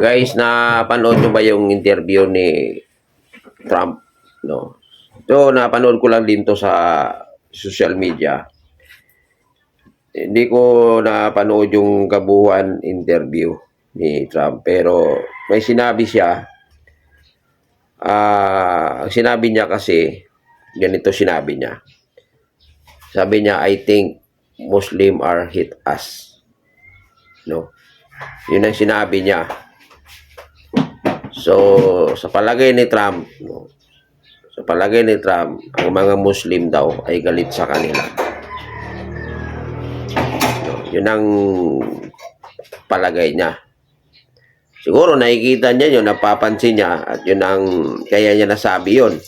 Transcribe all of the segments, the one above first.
Guys, napanood nyo ba yung interview ni Trump? No. So, napanood ko lang din to sa social media. Hindi ko napanood yung kabuuan interview ni Trump. Pero may sinabi siya. Ang sinabi niya kasi, ganito sinabi niya. Sabi niya, I think Muslim are hit us. No. Yun ang sinabi niya. So, sa palagay ni Trump, no, ang mga Muslim daw ay galit sa kanila. No, yun ang palagay niya. Siguro nakikita niya yun, napapansin niya, at yun ang kaya niya nasabi yun.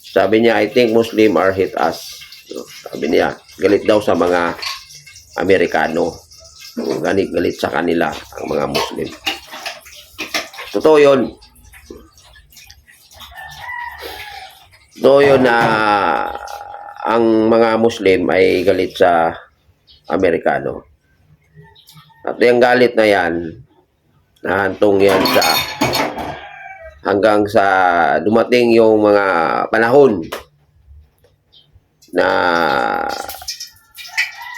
Sabi niya, I think Muslim are hit us. No, sabi niya, galit daw sa mga Amerikano. Galit sa kanila ang mga Muslim. Totoo yun. Totoo yun na ang mga Muslim ay galit sa Amerikano. At yung galit na yan, nahantong yan sa hanggang sa dumating yung mga panahon na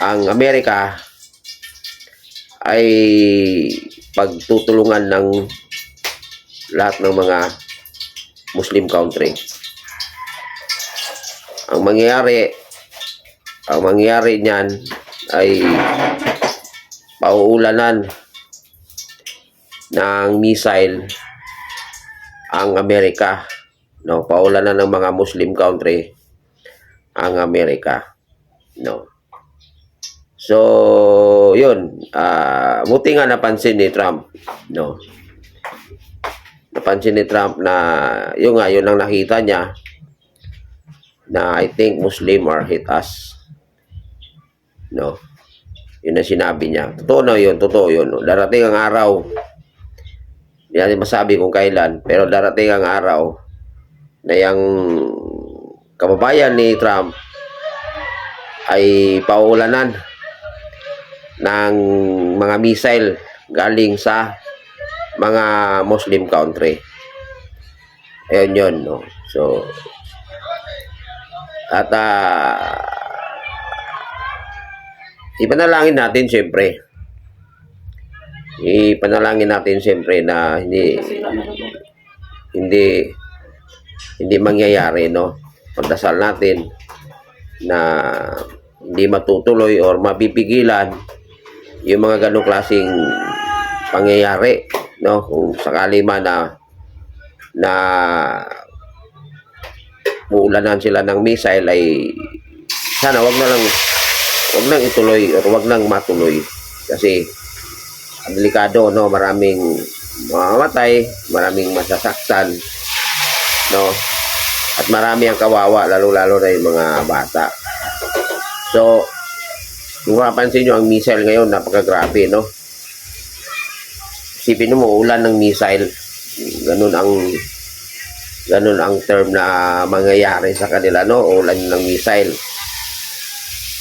ang Amerika ay pagtutulungan ng lahat ng mga Muslim country. Ang mangyayari niyan ay pauulanan ng missile ang Amerika. No, pauulanan ng mga Muslim country ang Amerika. No. So, yun. Buti nga napansin ni Trump. No. Napansin ni Trump na yun ang nakita niya na I think Muslim are hit us. No. Yun ang sinabi niya. Totoo yun. Darating ang araw. Hindi natin masabi kung kailan, pero darating ang araw na yung kababayan ni Trump ay pauulanan ng mga missile galing sa mga Muslim country. Ayun yun, no? So, at ipanalangin natin siyempre. Ipanalangin natin siyempre na hindi mangyayari, no? Pagdasal natin na hindi matutuloy or mapipigilan yung mga ganong klaseng pangyayari, no? Kung sakali man na uulanan sila ng missile ay sana wag nang ituloy or wag nang matuloy kasi delikado, no? Maraming mamamatay, maraming masasaktan, no? At marami ang kawawa, lalo na yung mga bata. So, kung mapapansin nyo, ang missile ngayon napakagrabe, no? Isipin mo, ulan ng missile. Ganun ang term na mangyayari sa kanila, no? Ulan ng missile.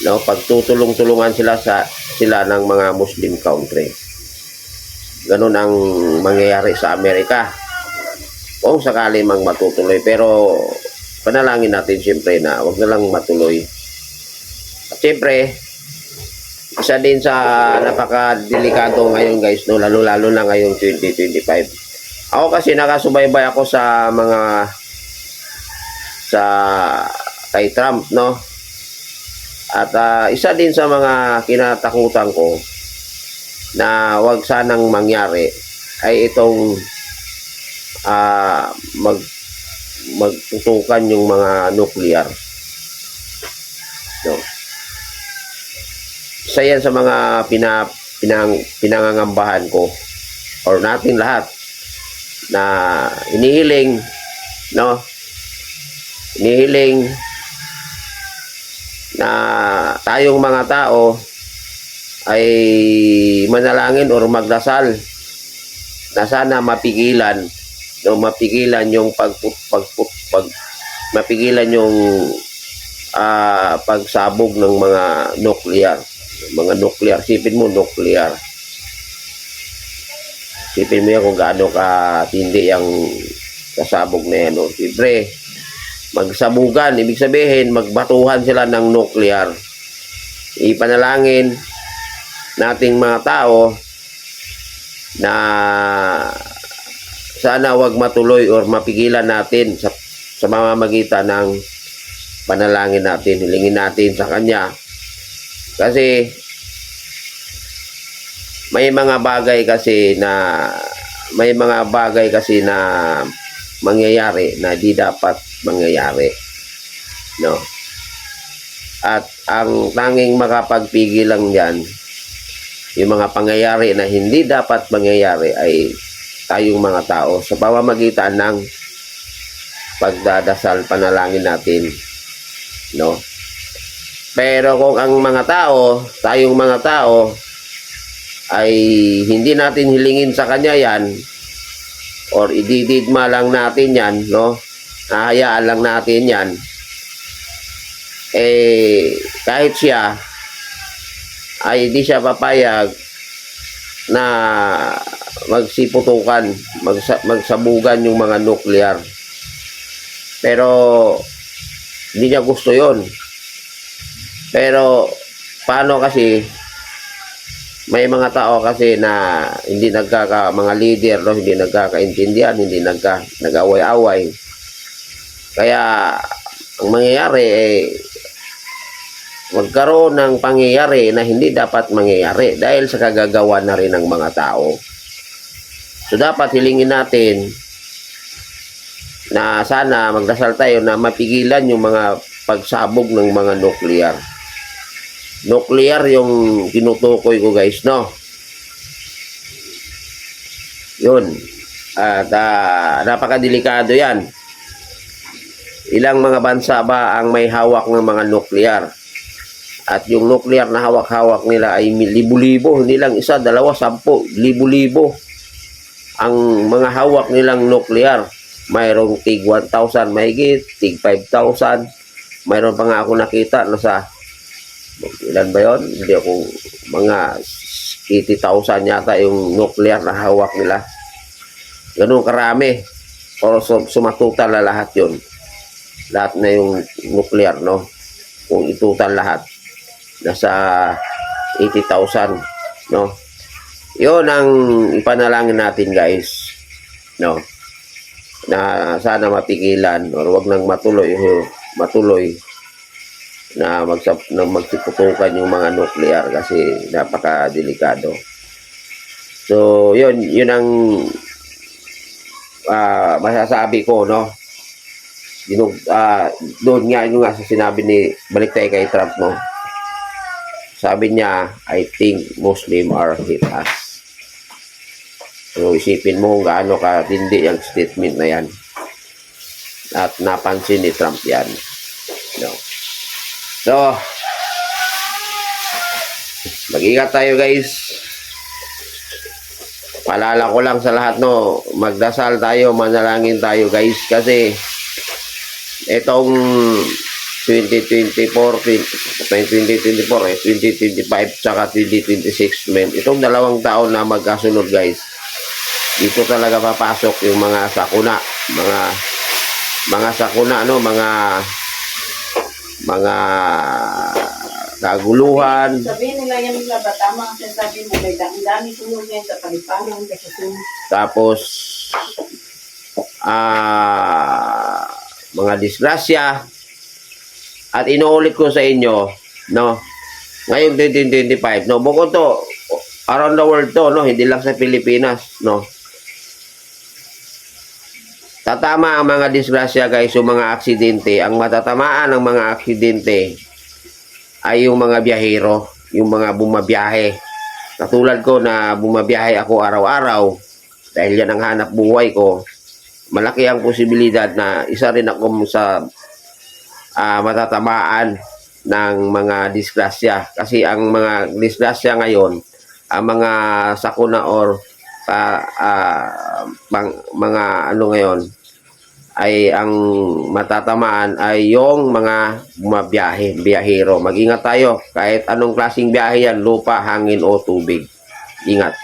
No, pagtutulong-tulungan sila ng mga Muslim country. Ganun ang mangyayari sa Amerika. Kung sakali mang matutuloy, pero panalangin natin siyempre na wag na lang matuloy. At siyempre, isa din sa napaka-delikado ngayon, guys, no? Lalo na ngayong 2025. Ako kasi nakasubaybay ako kay Trump, no? At isa din sa mga kinatakutan ko na wag sanang mangyari ay itong magtutukan yung mga nuclear. No. Isa yan sa mga pinangangambahan ko or natin lahat na inihiling, no? Inihiling na tayong mga tao ay manalangin or magdasal na sana mapigilan yung mapigilan yung pagsabog ng mga nuclear. Sipin mo, nuclear. Sipin mo yan kung gaano katindi ang kasabog na yan. No? Siyempre, magsabugan, ibig sabihin, magbatuhan sila ng nuclear. Ipanalangin nating mga tao na sana wag matuloy or mapigilan natin sa mamamagitan ng panalangin natin. Hilingin natin sa Kanya. Kasi may mga bagay kasi na mangyayari na di dapat mangyayari, no? At ang tanging makapagpigil lang yan, yung mga pangyayari na hindi dapat mangyayari, ay tayong mga tao sa pamamagitan ng pagdadasal, panalangin natin, no? Pero kung ang mga tao, tayong mga tao, ay hindi natin hilingin sa Kanya yan, or idididma lang natin yan, no? Hahayaan lang natin yan, kahit siya ay hindi siya papayag na magsiputukan, magsabugan yung mga nuclear. Pero hindi niya gusto yon. Pero paano kasi may mga tao kasi na hindi mga leader, no, hindi nagkakaintindihan, hindi nag-away-away. Kaya ang mangyayari magkaroon ng pangyayari na hindi dapat mangyayari dahil sa kagagawa na rin ng mga tao. So dapat hilingin natin na sana magdasal tayo na mapigilan yung mga pagsabog ng mga nuclear. Nuclear yung tinutukoy ko, guys, no? Yun. At napakadelikado yan. Ilang mga bansa ba ang may hawak ng mga nuclear? At yung nuclear na hawak-hawak nila ay libo-libo, hindi lang isa, dalawa, 10, libo-libo ang mga hawak nilang nuclear. Mayroong tig 1,000 mahigit, tig 5,000. Mayroon pa nga ako nakita na sa, ilan ba yun? Hindi ako, mga 80,000 yata yung nuclear na hawak nila. Ganun karami. O sumatutal na lahat yun. Lahat na yung nuclear, no? Kung itutal lahat, nasa 80,000, no? Yun ang ipanalangin natin, guys, no? Na sana mapigilan or wag nang matuloy na magsiputukan yung mga nuclear kasi napakadelikado. So, yun ang masasabi ko, no? Doon nga sa sinabi balik tayo kay Trump, no? Sabi niya, I think Muslim are hate us. So isipin mo kung gaano katindi yung statement na yan. At napansin ni Trump yan, no? So mag-ingat tayo, guys. Paalala ko lang sa lahat, no, magdasal tayo, manalangin tayo, guys, kasi itong 2025, 2025, saka 2026, itong 2 taon na magkasunod, guys, dito talaga papasok yung mga sakuna, mga sakuna, no, mga kaguluhan. Sabihin nila yan nila ba tama ang sinasabi mo, may dami sunod yan sa paliparan kasi sunod. Tapos mga disgrasya. At inuulit ko sa inyo, no, ngayong 2025, no, bukod to around the world to, no, hindi lang sa Pilipinas, no, tatama ang mga disgrasya, guys, yung mga aksidente. Ang matatamaan ng mga aksidente ay yung mga biyahero, yung mga bumabiyahe. Katulad ko na bumabiyahe ako araw-araw dahil yan ang hanap buhay ko. Malaki ang posibilidad na isa rin ako sa matatamaan ng mga disgrasya. Kasi ang mga disgrasya ngayon, ang mga sakuna or mga ano ngayon, ay ang matatamaan ay yung mga biyahero. Mag-ingat tayo kahit anong klaseng biyahe yan, lupa, hangin o tubig. Ingat.